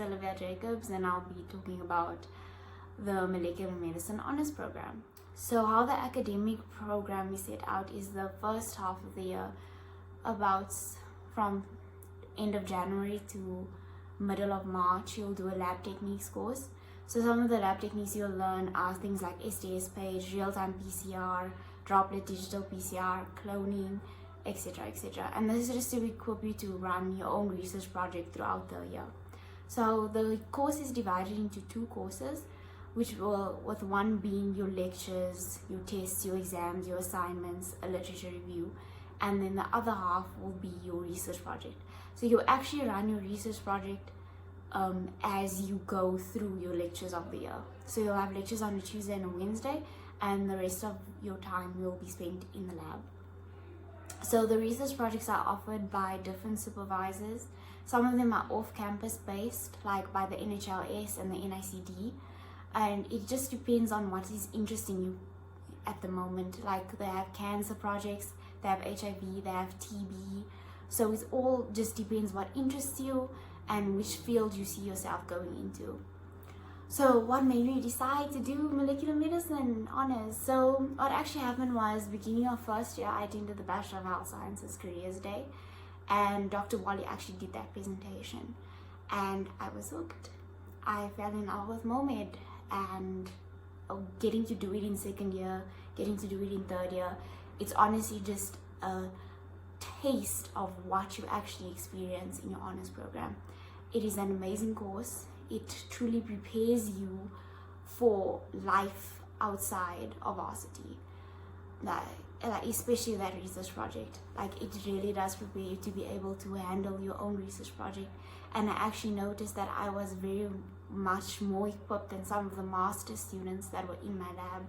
Olivia Jacob, and I'll be talking about the Molecular Medicine Honours Program. So how the academic program is set out is the first half of the year, about from end of January to middle of March, you'll do a lab techniques course. So some of the lab techniques you'll learn are things like STS page, real-time PCR, droplet digital PCR, cloning, etc, etc. And this is just to equip you to run your own research project throughout the year. So the course is divided into 2 courses, which will, with one being your lectures, your tests, your exams, your assignments, a literature review, and then the other half will be your research project. So you actually run your research project as you go through your lectures of the year. So you'll have lectures on a Tuesday and a Wednesday, and the rest of your time will be spent in the lab. So the research projects are offered by different supervisors. Some of them are off-campus based, like by the NHLS and the NICD, and it just depends on what is interesting you at the moment. Like they have cancer projects, they have HIV, they have TB. So it all just depends what interests you and which field you see yourself going into. So what made me decide to do molecular medicine honours? So what actually happened was, beginning of first year, I attended the Bachelor of Health Sciences Careers Day, and Dr. Wally actually did that presentation, and I was hooked. I fell in love with MOMED, and getting to do it in second year, getting to do it in third year, it's honestly just a taste of what you actually experience in your honours program. It is an amazing course. It truly prepares you for life outside of varsity, like especially that research project. Like it really does prepare you to be able to handle your own research project. And I actually noticed that I was very much more equipped than some of the master students that were in my lab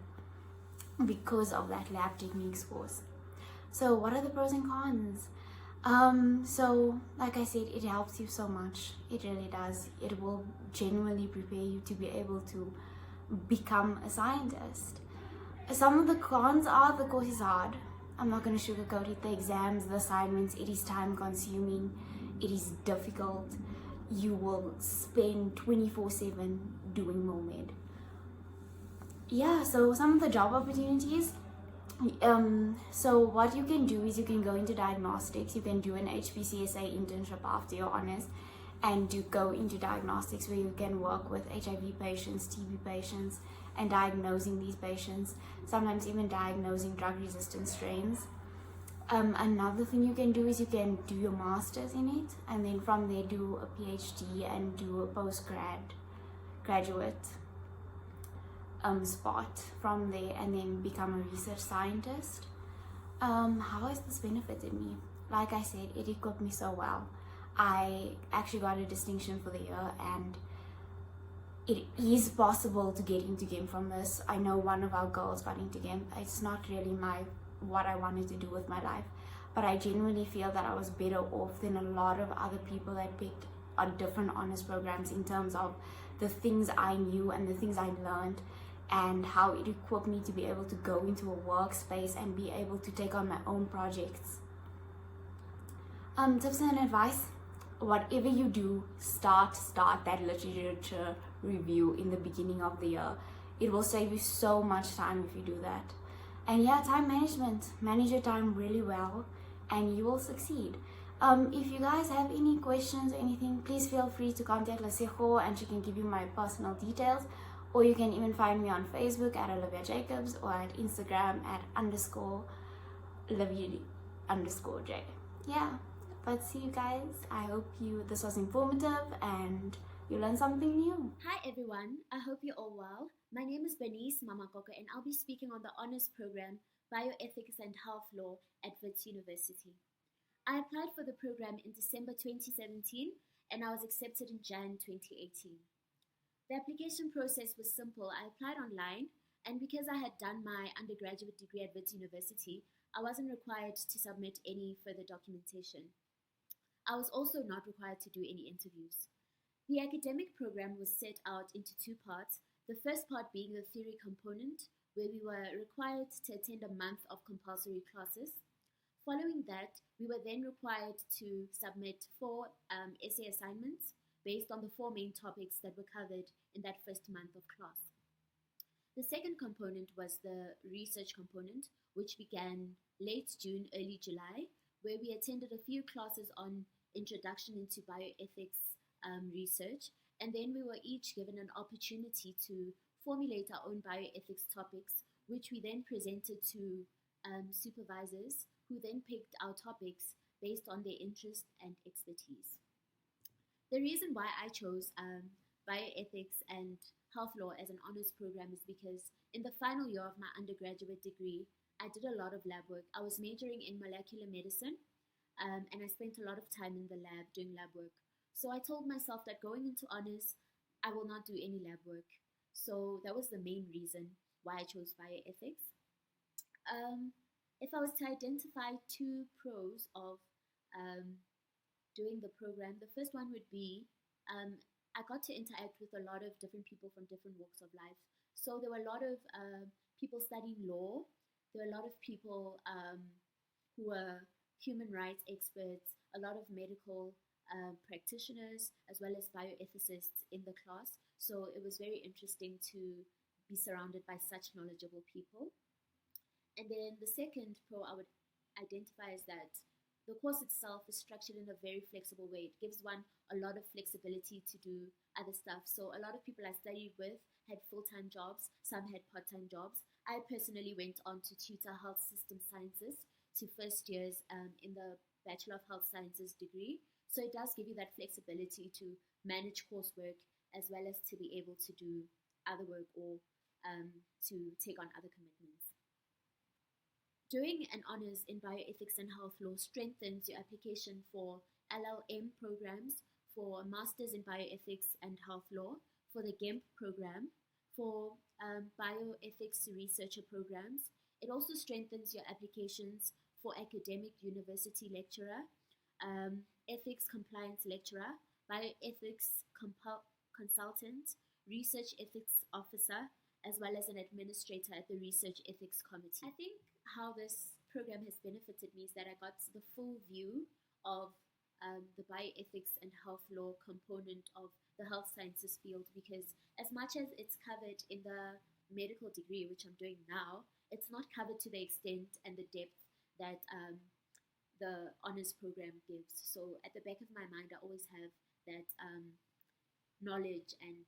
because of that lab techniques course. So what are the pros and cons? So like I said, it helps you so much. It really does. It will genuinely prepare you to be able to become a scientist. Some of the cons are the course is hard. I'm not going to sugarcoat it. The exams, the assignments, it is time consuming. It is difficult. You will spend 24/7 doing MOMED. Yeah, so some of the job opportunities. So what you can do is you can go into diagnostics. You can do an HPCSA internship after your honours and go into diagnostics, where you can work with HIV patients, TB patients, and diagnosing these patients, sometimes even diagnosing drug-resistant strains. Another thing you can do is you can do your master's in it, and then from there do a PhD and do a graduate spot from there, and then become a research scientist. How has this benefited me? Like I said, it equipped me so well. I actually got a distinction for the year, and it is possible to get into GEMP from this. I know one of our girls got into GEMP. It's not really what I wanted to do with my life, but I genuinely feel that I was better off than a lot of other people that picked different honours programs in terms of the things I knew and the things I learned, and how it equipped me to be able to go into a workspace and be able to take on my own projects. Tips and advice: whatever you do, start that literature review in the beginning of the year. It will save you so much time if you do that. And yeah, time management. Manage your time really well and you will succeed. If you guys have any questions or anything, please feel free to contact Lesego and she can give you my personal details. Or you can even find me on Facebook at Olivia Jacobs, or at Instagram at _Olivia_J. Yeah, but see you guys. I hope this was informative and you learned something new. Hi everyone, I hope you're all well. My name is BERNICE, MAMAKOKO, and I'll be speaking on the Honours Program, Bioethics and Health Law at WITS University. I applied for the program in December 2017 and I was accepted in Jan 2018. The application process was simple. I applied online, and because I had done my undergraduate degree at WITS University, I wasn't required to submit any further documentation. I was also not required to do any interviews. The academic program was set out into 2 parts, the first part being the theory component, where we were required to attend a month of compulsory classes. Following that, we were then required to submit 4 essay assignments, based on the 4 main topics that were covered in that first month of class. The second component was the research component, which began late June, early July, where we attended a few classes on introduction into bioethics research, and then we were each given an opportunity to formulate our own bioethics topics, which we then presented to supervisors, who then picked our topics based on their interest and expertise. The reason why I chose bioethics and health law as an honors program is because in the final year of my undergraduate degree, I did a lot of lab work. I was majoring in molecular medicine, and I spent a lot of time in the lab doing lab work. So I told myself that going into honors, I will not do any lab work. So that was the main reason why I chose bioethics. If I was to identify 2 pros of doing the program, the first one would be I got to interact with a lot of different people from different walks of life. So there were a lot of people studying law. There were a lot of people who were human rights experts, a lot of medical practitioners, as well as bioethicists in the class. So it was very interesting to be surrounded by such knowledgeable people. And then the second pro I would identify is that the course itself is structured in a very flexible way. It gives one a lot of flexibility to do other stuff. So a lot of people I studied with had full-time jobs, some had part-time jobs. I personally went on to tutor health system sciences to first years in the Bachelor of Health Sciences degree. So it does give you that flexibility to manage coursework as well as to be able to do other work or to take on other commitments. Doing an honors in bioethics and health law strengthens your application for LLM programs, for masters in bioethics and health law, for the GEMP program, for bioethics researcher programs. It also strengthens your applications for academic university lecturer, ethics compliance lecturer, bioethics consultant, research ethics officer, as well as an administrator at the Research Ethics Committee. I think how this program has benefited me is that I got the full view of the bioethics and health law component of the health sciences field, because as much as it's covered in the medical degree, which I'm doing now, it's not covered to the extent and the depth that the honors program gives. So at the back of my mind, I always have that knowledge and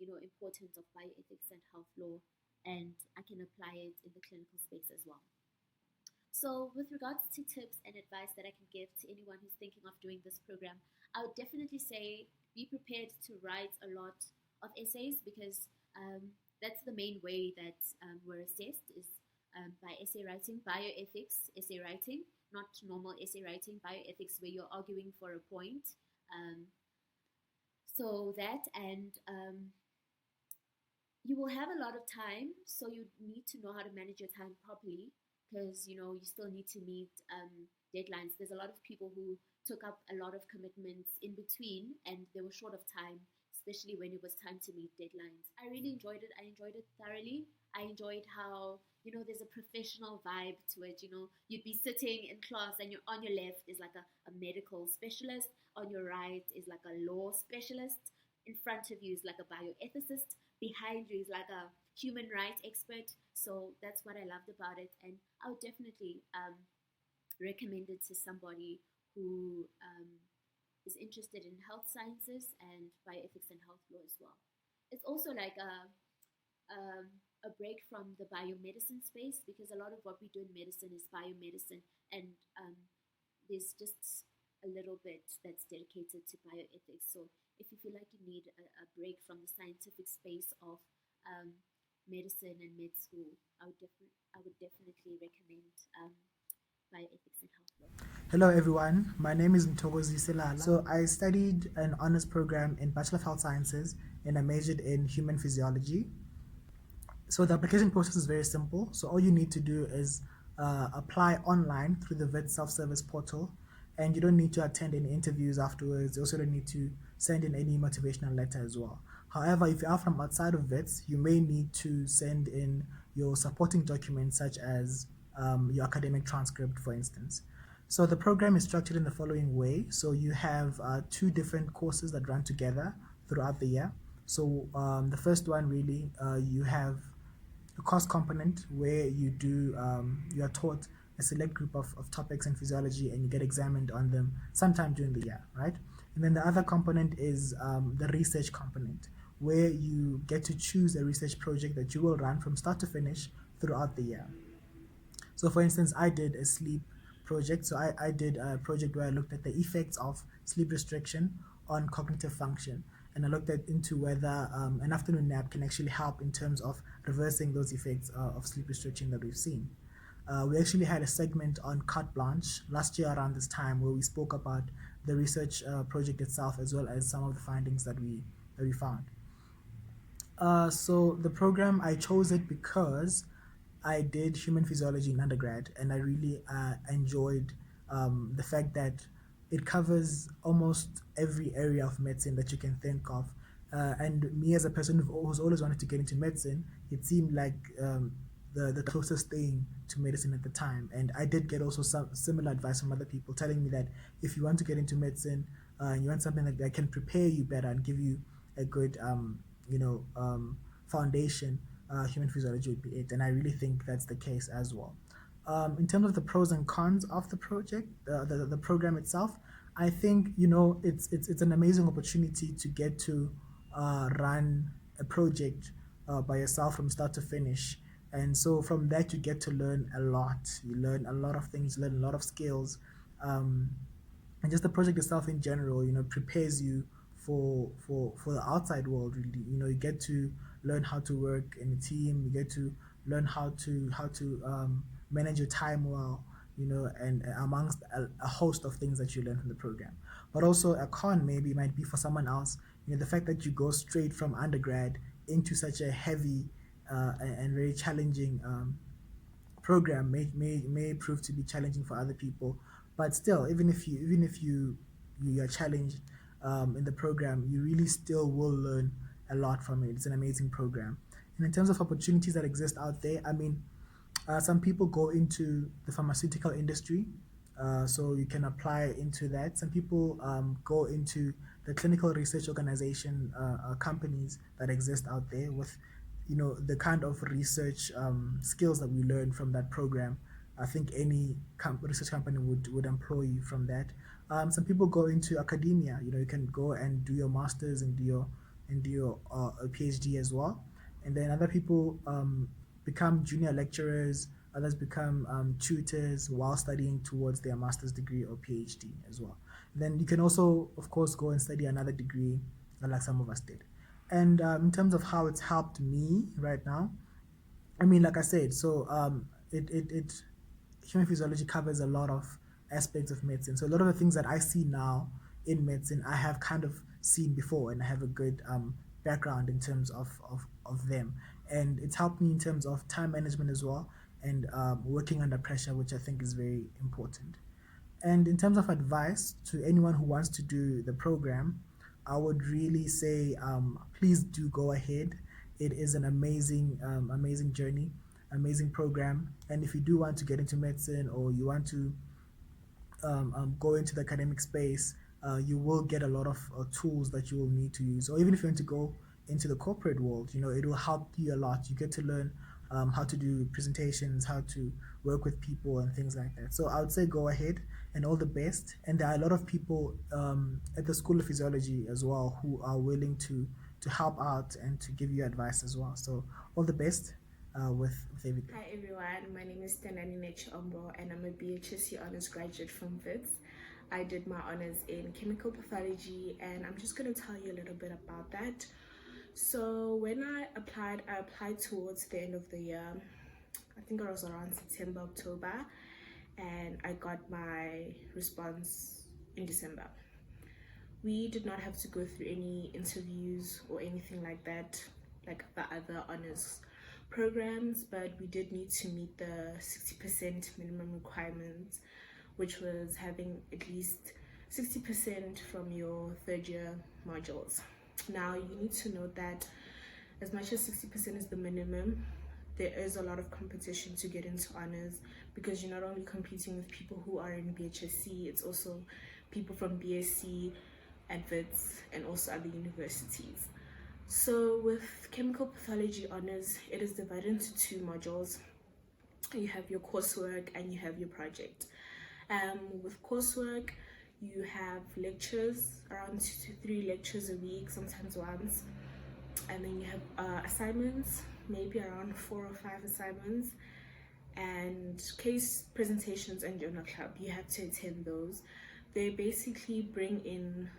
importance of bioethics and health law, and I can apply it in the clinical space as well. So with regards to tips and advice that I can give to anyone who's thinking of doing this program, I would definitely say be prepared to write a lot of essays, because that's the main way that we're assessed, is by essay writing. Bioethics essay writing, not normal essay writing. Bioethics, where you're arguing for a point. So that, and you will have a lot of time, so you need to know how to manage your time properly, because you still need to meet deadlines. There's a lot of people who took up a lot of commitments in between, and they were short of time, especially when it was time to meet deadlines. I really enjoyed it. I enjoyed it thoroughly. I enjoyed how there's a professional vibe to it. You'd be sitting in class, and on your left is like a medical specialist, on your right is like a law specialist, in front of you is like a bioethicist, behind you is like a human rights expert. So that's what I loved about it, and I would definitely recommend it to somebody who is interested in health sciences and bioethics and health law as well. It's also like a break from the biomedicine space, because a lot of what we do in medicine is biomedicine, and there's just a little bit that's dedicated to bioethics. So if you feel like you need a break from the scientific space of medicine and med school, I would definitely recommend bioethics and health law. Hello everyone, my name is Mthokozisi Lala. So I studied an honors program in Bachelor of Health Sciences, and I majored in human physiology. So the application process is very simple. So all you need to do is apply online through the WITS self-service portal, and you don't need to attend any interviews afterwards. You also don't need to send in any motivational letter as well. However, if you are from outside of WITS, you may need to send in your supporting documents, such as your academic transcript, for instance. So the program is structured in the following way. So you have two different courses that run together throughout the year. So the first one really, you have a course component where you are taught a select group of topics in physiology and you get examined on them sometime during the year, right? And then the other component is the research component, where you get to choose a research project that you will run from start to finish throughout the year. So for instance, I did a sleep project. So I did a project where I looked at the effects of sleep restriction on cognitive function. And I looked into whether an afternoon nap can actually help in terms of reversing those effects of sleep restriction that we've seen. We actually had a segment on carte blanche last year around this time where we spoke about the research project itself as well as some of the findings that we found. So the program, I chose it because I did human physiology in undergrad, and I really enjoyed the fact that it covers almost every area of medicine that you can think of. And me, as a person who's always wanted to get into medicine, it seemed like the closest thing to medicine at the time. And I did get also some similar advice from other people telling me that if you want to get into medicine, and you want something that can prepare you better and give you a good foundation, human physiology would be it. And I really think that's the case as well. In terms of the pros and cons of the project, the program itself, I think it's an amazing opportunity to get to run a project by yourself from start to finish. And so from that you get to learn a lot. You learn a lot of things, learn a lot of skills. And just the project itself in general, prepares you for the outside world. Really, you get to learn how to work in a team. You get to learn how to manage your time well. And amongst a host of things that you learn from the program. But also a con maybe might be for someone else. The fact that you go straight from undergrad into such a heavy and very challenging program may prove to be challenging for other people. But still, even if you are challenged in the program, you really still will learn a lot from it. It's an amazing program. And in terms of opportunities that exist out there, I mean, some people go into the pharmaceutical industry, so you can apply into that. Some people go into the clinical research organization companies that exist out there with the kind of research skills that we learn from that program. I think any research company would employ you from that. Some people go into academia. You can go and do your masters and do your PhD as well. And then other people become junior lecturers. Others become tutors while studying towards their master's degree or PhD as well. Then you can also, of course, go and study another degree, like some of us did. And in terms of how it's helped me right now, I mean, like I said, so it human physiology covers a lot of aspects of medicine. So a lot of the things that I see now in medicine, I have kind of seen before, and I have a good background in terms of them. And it's helped me in terms of time management as well, and working under pressure, which I think is very important. And in terms of advice to anyone who wants to do the program, I would really say, please do go ahead. It is an amazing journey, amazing program. And if you do want to get into medicine, or you want to go into the academic space, you will get a lot of tools that you will need to use. Or even if you want to go into the corporate world, it will help you a lot. You get to learn how to do presentations, how to work with people, and things like that. So I would say go ahead, and all the best. And there are a lot of people at the School of Physiology as well who are willing to help out and to give you advice as well. So all the best with everything. Hi everyone, my name is Tendani Netshiombo and I'm a BHSc honors graduate from WITS. I did my honors in chemical pathology, and I'm just going to tell you a little bit about that. So when I applied towards the end of the year. I think it was around September, October, and I got my response in December. We did not have to go through any interviews or anything like that, like the other honors programs, but we did need to meet the 60% minimum requirements, which was having at least 60% from your third year modules. Now you need to note that as much as 60% is the minimum, there is a lot of competition to get into honors, because you're not only competing with people who are in BHSc, it's also people from BSc and WITS and also other universities. So with chemical pathology honors, it is divided into two modules. You have your coursework and you have your project. With coursework, you have lectures, around 2 to 3 lectures a week, sometimes once, and then you have assignments, maybe around 4 or 5 assignments, and case presentations and journal club. You have to attend those. They basically bring in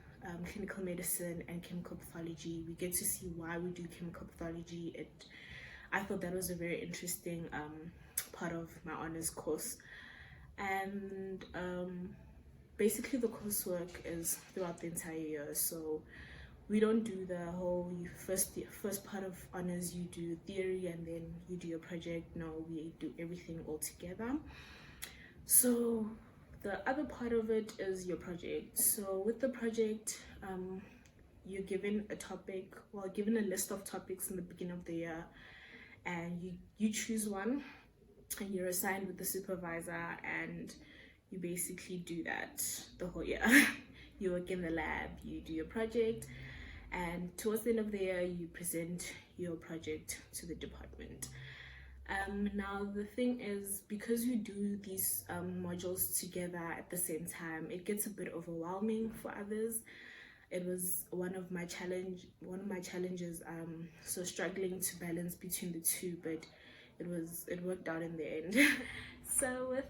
clinical medicine and chemical pathology. We get to see why we do chemical pathology. I thought that was a very interesting part of my honors course. And basically the coursework is throughout the entire year, so we don't do the whole first part of honors. You do theory and then you do your project. No, we do everything all together. So the other part of it is your project. So with the project, you're given a topic, well, given a list of topics in the beginning of the year, and you choose one, and you're assigned with the supervisor, and you basically do that the whole year. You work in the lab, you do your project, and towards the end of the year, you present your project to the department. Now the thing is, because you do these modules together at the same time, it gets a bit overwhelming for others. It was one of my challenges, so struggling to balance between the two, but it worked out in the end. So with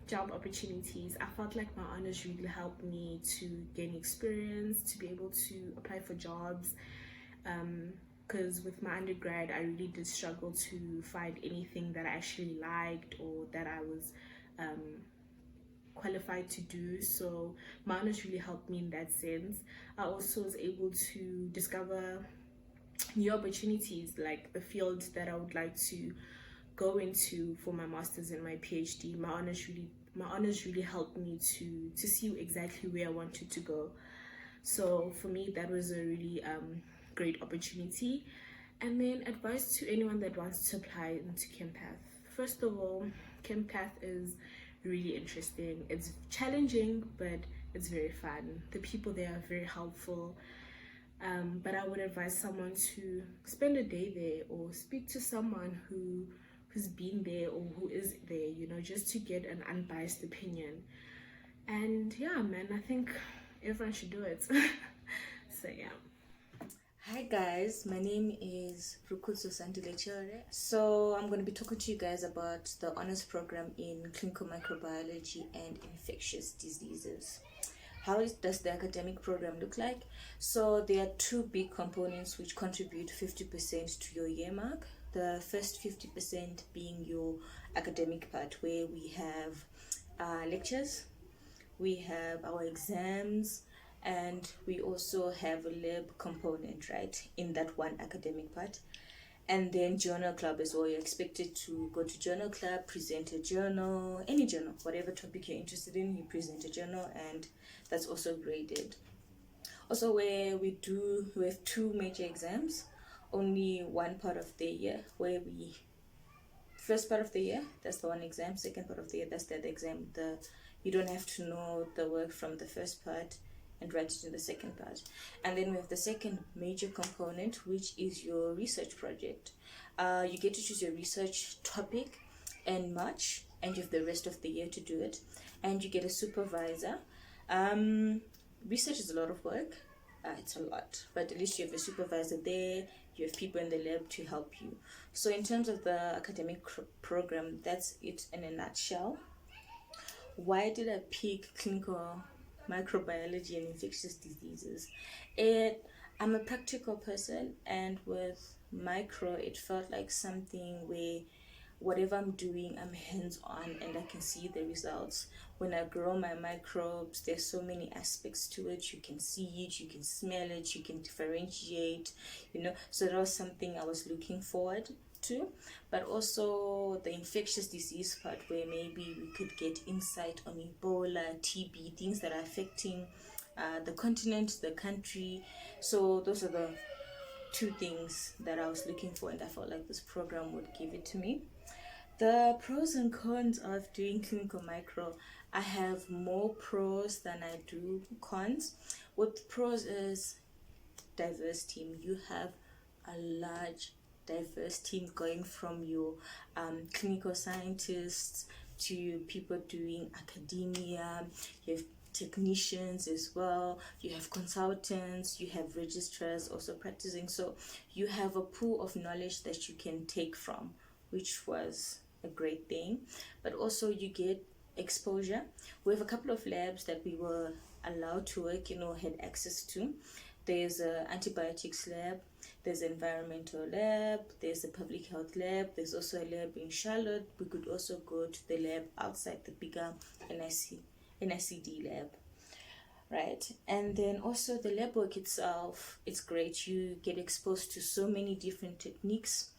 job opportunities, I felt like my honors really helped me to gain experience, to be able to apply for jobs, because with my undergrad I really did struggle to find anything that I actually liked or that I was qualified to do. So my honors really helped me in that sense. I also was able to discover new opportunities, like the field that I would like to go into for my master's and my PhD. My honors really helped me to see exactly where I wanted to go. So for me, that was a really great opportunity. And then advice to anyone that wants to apply into ChemPath. First of all, ChemPath is really interesting. It's challenging, but it's very fun. The people there are very helpful. But I would advise someone to spend a day there, or speak to someone who's been there or who is there, just to get an unbiased opinion. And yeah, man, I think everyone should do it. So yeah. Hi guys, my name is Zandile Chehore. So I'm going to be talking to you guys about the honors program in clinical microbiology and infectious diseases. How does the academic program look like? So there are two big components which contribute 50% to your year mark. The first 50% being your academic part, where we have lectures, we have our exams, and we also have a lab component, right, in that one academic part. And then journal club as well. You're expected to go to journal club, present a journal, any journal, whatever topic you're interested in, you present a journal, and that's also graded. Also, where we have two major exams, only one part of the year, where first part of the year, that's the one exam, second part of the year, that's the other exam. You don't have to know the work from the first part and write it in the second part. And then we have the second major component, which is your research project. You get to choose your research topic and March, and you have the rest of the year to do it, and you get a supervisor. Research is a lot of work. It's a lot, but at least you have a supervisor there, you have people in the lab to help you. So in terms of the academic program, that's it in a nutshell. Why did I pick clinical microbiology and infectious diseases? I'm a practical person, and with micro, it felt like something where whatever I'm doing, I'm hands-on and I can see the results. When I grow my microbes, there's so many aspects to it. You can see it, you can smell it, you can differentiate, so that was something I was looking forward to. But also the infectious disease part, where maybe we could get insight on Ebola, TB, things that are affecting the continent, the country. So those are the two things that I was looking for, and I felt like this program would give it to me. The pros and cons of doing clinical micro, I have more pros than I do cons. What pros is diverse team. You have a large diverse team, going from your clinical scientists to people doing academia. You have technicians as well, you have consultants, you have registrars also practicing, so you have a pool of knowledge that you can take from, which was a great thing. But also you get exposure. We have a couple of labs that we were allowed to work, had access to. There's an antibiotics lab, there's an environmental lab, there's a public health lab, there's also a lab in Charlotte. We could also go to the lab outside the bigger NICD lab, right? And then also the lab work itself, it's great. You get exposed to so many different techniques,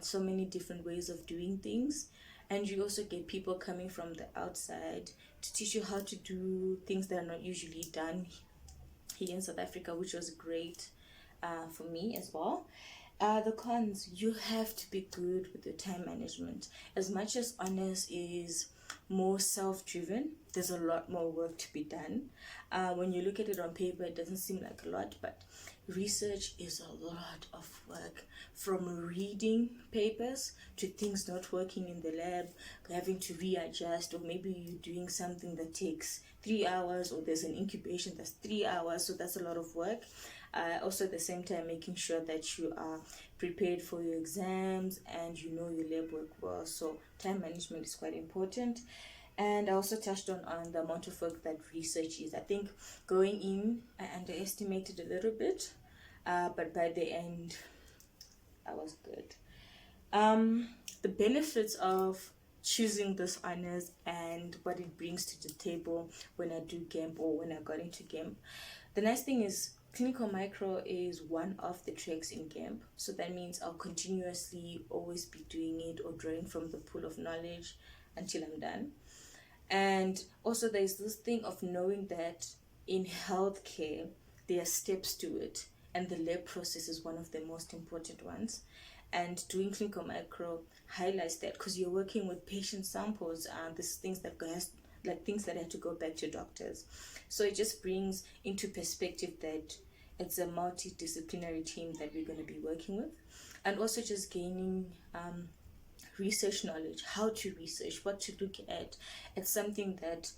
so many different ways of doing things. And you also get people coming from the outside to teach you how to do things that are not usually done here in South Africa, which was great for me as well. The cons, you have to be good with your time management. As much as honors is more self-driven, there's a lot more work to be done. When you look at it on paper, it doesn't seem like a lot, but research is a lot of work, from reading papers to things not working in the lab, having to readjust, or maybe you're doing something that takes 3 hours, or there's an incubation that's 3 hours, so that's a lot of work. Also at the same time, making sure that you are prepared for your exams and you know your lab work well. So time management is quite important. And I also touched on the amount of work that research is. I think going in, I underestimated a little bit, but by the end, I was good. The benefits of choosing this honors and what it brings to the table when I do GEMP, or when I got into GEMP. The nice thing is, clinical micro is one of the tracks in GEMP, so that means I'll continuously always be doing it or drawing from the pool of knowledge until I'm done. And also there's this thing of knowing that in healthcare there are steps to it, and the lab process is one of the most important ones. And doing clinical micro highlights that, because you're working with patient samples, and this things that things that have to go back to doctors. So it just brings into perspective that it's a multidisciplinary team that we're going to be working with. And also just gaining research knowledge, how to research, what to look at. It's something that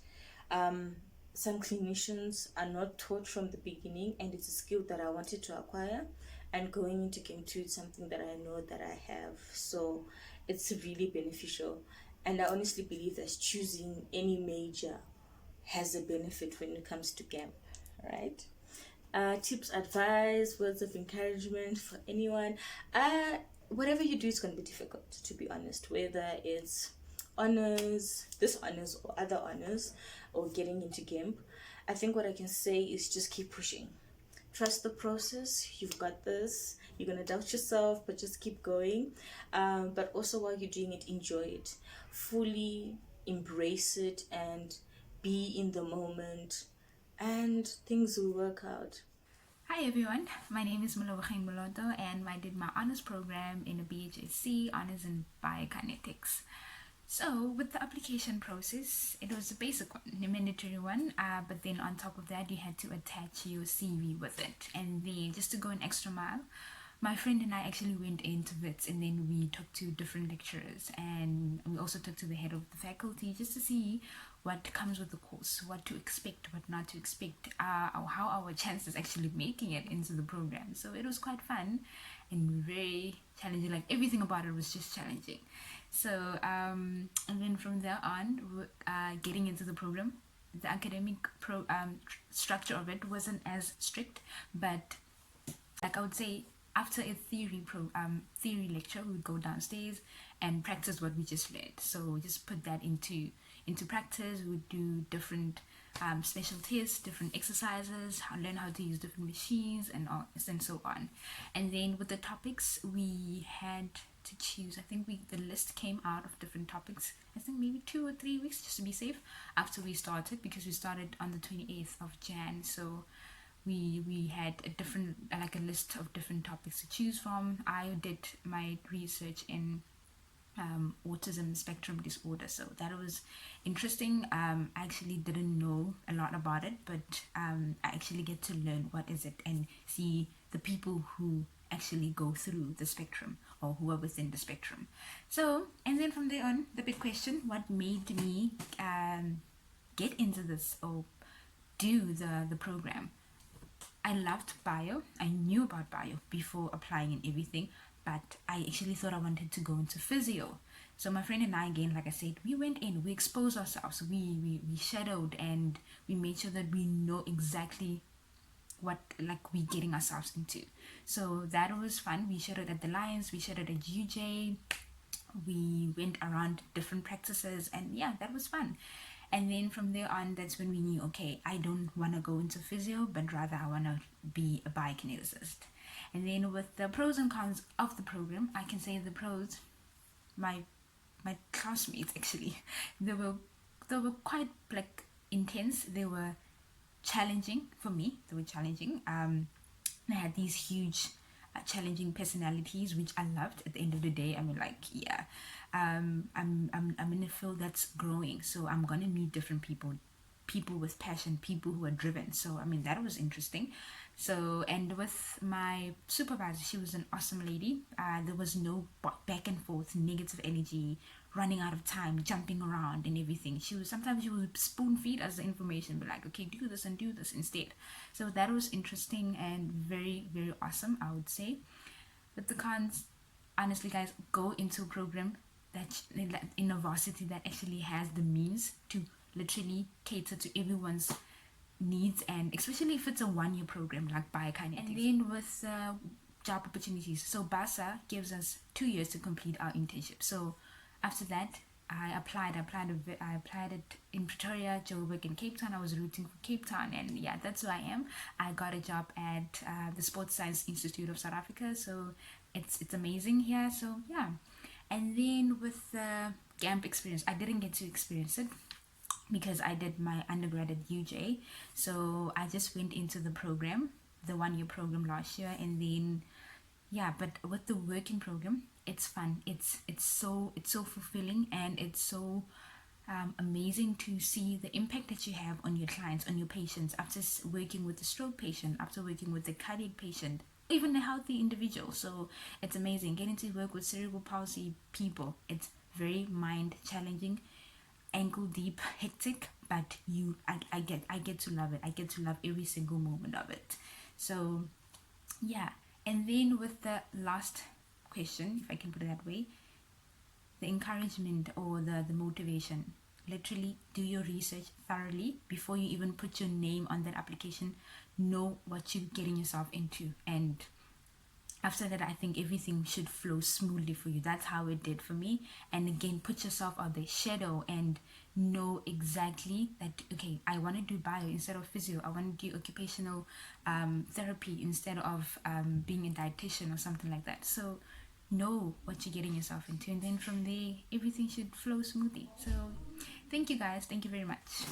some clinicians are not taught from the beginning, and it's a skill that I wanted to acquire. And going into GEMP 2, it's something that I know that I have. So it's really beneficial. And I honestly believe that choosing any major has a benefit when it comes to GEMP, right? Tips, advice, words of encouragement for anyone. Whatever you do is going to be difficult, to be honest, whether it's honors, this honors or other honors, or getting into GEMP. I think what I can say is just keep pushing. Trust the process. You've got this. You're going to doubt yourself, but just keep going. But also while you're doing it, enjoy it. Fully embrace it and be in the moment, and things will work out. Hi everyone, my name is Molebogeng Moloto, and I did my honors program in a BHSc, honors in Biokinetics. So with the application process, it was a basic one, a mandatory one, but then on top of that you had to attach your CV with it. And then just to go an extra mile, my friend and I actually went into WITS, and then we talked to different lecturers, and we also talked to the head of the faculty just to see what comes with the course, what to expect, what not to expect, or how our chances actually making it into the program. So it was quite fun and very challenging. Like everything about it was just challenging. So and then from there on, getting into the program, the academic structure of it wasn't as strict, but like I would say, after a theory lecture, we would go downstairs and practice what we just read. So just put that into practice. We would do different special tests, different exercises, learn how to use different machines, and so on. And then with the topics, we had to choose. I think the list came out of different topics. I think maybe 2 or 3 weeks just to be safe after we started, because we started on the 28th of Jan. So we had a different, like a list of different topics to choose from. I did my research in autism spectrum disorder, so that was interesting. I actually didn't know a lot about it, but I actually get to learn what is it and see the people who actually go through the spectrum or who are within the spectrum. So, and then from there on, the big question, what made me get into this or do the program? I loved bio. I knew about bio before applying and everything, but I actually thought I wanted to go into physio. So my friend and I, again, like I said, we went in, we exposed ourselves, we shadowed, and we made sure that we know exactly what like we getting ourselves into. So that was fun. We shadowed at the Lions, we shadowed at UJ, we went around different practices, and yeah, that was fun. And then from there on, that's when we knew, okay, I don't want to go into physio, but rather I want to be a biokineticist. And then with the pros and cons of the program, I can say the pros, my classmates actually, they were quite like intense. They were challenging for me. They were challenging. They had these huge challenging personalities, which I loved. At the end of the day, I mean, like, yeah, I'm in a field that's growing, so I'm gonna meet different people with passion, people who are driven. So I mean, that was interesting. So, and with my supervisor, she was an awesome lady. There was no back and forth negative energy, running out of time, jumping around and everything. Sometimes she would spoon feed us the information, be like, okay, do this and do this instead. So that was interesting and very, very awesome, I would say. But the cons, honestly, guys, go into a program that in a varsity that actually has the means to literally cater to everyone's needs, and especially if it's a one-year program like Biokinetics. And then with job opportunities, so BASA gives us 2 years to complete our internship. So after that, I applied it in Pretoria, Joburg, and Cape Town. I was rooting for Cape Town, and yeah, that's who I am. I got a job at the Sports Science Institute of South Africa, so it's amazing here. So yeah. And then with the GEMP experience, I didn't get to experience it because I did my undergrad at UJ. So I just went into the program, the 1-year program last year, and then yeah, but with the working program, it's fun. It's so fulfilling, and it's so amazing to see the impact that you have on your clients, on your patients, after working with a stroke patient, after working with a cardiac patient, even a healthy individual. So it's amazing getting to work with cerebral palsy people. It's very mind challenging, ankle deep, hectic, but I get to love it. I get to love every single moment of it. So yeah. And then with the last question, if I can put it that way, the encouragement or the motivation. Literally do your research thoroughly before you even put your name on that application. Know what you're getting yourself into, and after that, I think everything should flow smoothly for you. That's how it did for me. And again, put yourself out there, shadow, and know exactly that, okay, I want to do bio instead of physio. I want to do occupational therapy instead of being a dietitian or something like that. So know what you're getting yourself into, and then from there, everything should flow smoothly. So thank you guys. Thank you very much.